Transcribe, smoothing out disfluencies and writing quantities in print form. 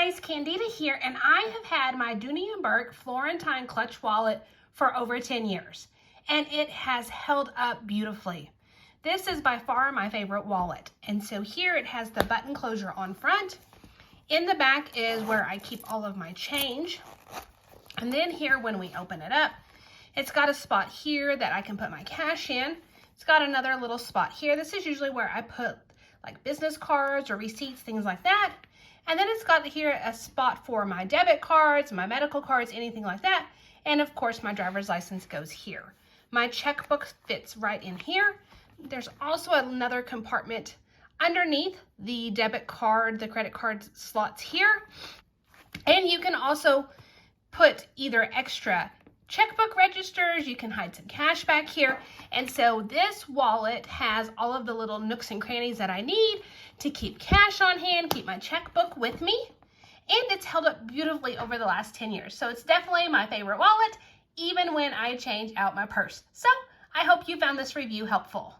guys, Candida here, and I have had my Dooney and Bourke Florentine clutch wallet for over 10 years, and it has held up beautifully. This is by far my favorite wallet, and so here it has the button closure on front. In the back is where I keep all of my change, and then here when we open it up, it's got a spot here that I can put my cash in. It's got another little spot here. This is usually where I put like business cards or receipts, things like that. And then it's got here a spot for my debit cards, my medical cards, anything like that. And of course, my driver's license goes here. My checkbook fits right in here. There's also another compartment underneath the debit card, the credit card slots here. And you can also put either extra checkbook registers, you can hide some cash back here. And so this wallet has all of the little nooks and crannies that I need to keep cash on hand, keep my checkbook with me, and it's held up beautifully over the last 10 years. So it's definitely my favorite wallet, even when I change out my purse. So I hope you found this review helpful.